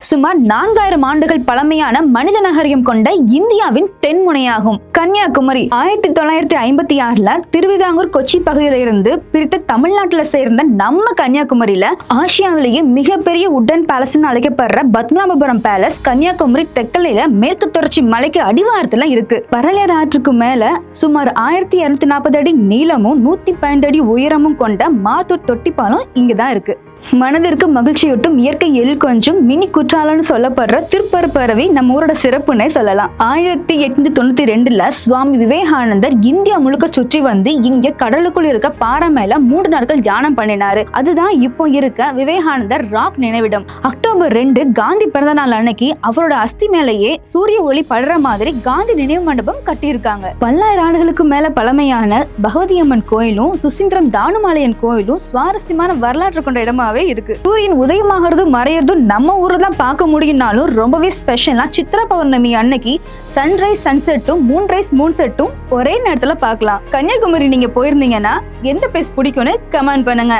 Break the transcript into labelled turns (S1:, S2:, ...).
S1: சுமார் 4000 ஆண்டுகள் பழமையான மனித நகரியம் கொண்ட இந்தியாவின் தென்முனையாகும் கன்னியாகுமரி. 1956ல திருவிதாங்கூர் கொச்சி பகுதியில இருந்து பிரித்து தமிழ்நாட்டுல சேர்ந்த நம்ம கன்னியாகுமரியில ஆசியாவிலேயே மிகப்பெரிய உட்டன் பேலஸ் அழைக்கப்படுற பத்மநாபபுரம் பேலஸ் கன்னியாகுமரி தெற்கலையில மேற்கு தொடர்ச்சி மலைக்கு அடிவாரத்துல இருக்கு. பரலேர் ஆற்றுக்கு மேல சுமார் 1240 அடி நீளமும் 112 அடி உயரமும் கொண்ட மாத்தூர் தொட்டிப்பாலம் இங்கதான் இருக்கு. மனதிற்கு மகிழ்ச்சியூட்டும் இயற்கை எழில் கொஞ்சம் மினி குற்றாலம்னு சொல்லப்படுற திருப்பரப்பரவி நம்ம ஊரோட சிறப்புன்னே சொல்லலாம். 1892ல சுவாமி விவேகானந்தர் இந்தியா முழுக்க சுற்றி வந்து இங்க கடலுக்குள் இருக்க பாறை மேல 3 நாட்கள் தியானம் பண்ணினாரு. அதுதான் இப்போ இருக்க விவேகானந்தர் ராக் நினைவிடம். அக்டோபர் 2 காந்தி பிறந்த நாள் அன்னைக்கு அவரோட அஸ்தி மேலேயே சூரிய ஒளி படுற மாதிரி காந்தி நினைவு மண்டபம் கட்டியிருக்காங்க. 1000 ஆண்டுகளுக்கு மேல பழமையான பகவதி அம்மன் கோயிலும் சுசீந்திரம் தானுமாலையன் கோயிலும் சுவாரஸ்யமான வரலாற்று கொண்ட இடமா இருக்கு. சூரியன் உதயமாகிறதும் மறையறதும் நம்ம ஊர்ல தான் பார்க்க முடியும்னாலும் ரொம்பவே ஸ்பெஷலா சித்ரா பௌர்ணமி அன்னைக்கு சன்ரைஸ் சன்செட்டும் மூன்ரைஸ் மூன்செட்டும் ஒரே நேரத்துல பார்க்கலாம். கன்னியாகுமரி நீங்க போயிருந்தீங்கன்னா எந்த பிளேஸ் பிடிக்கும்னு கமெண்ட் பண்ணுங்க.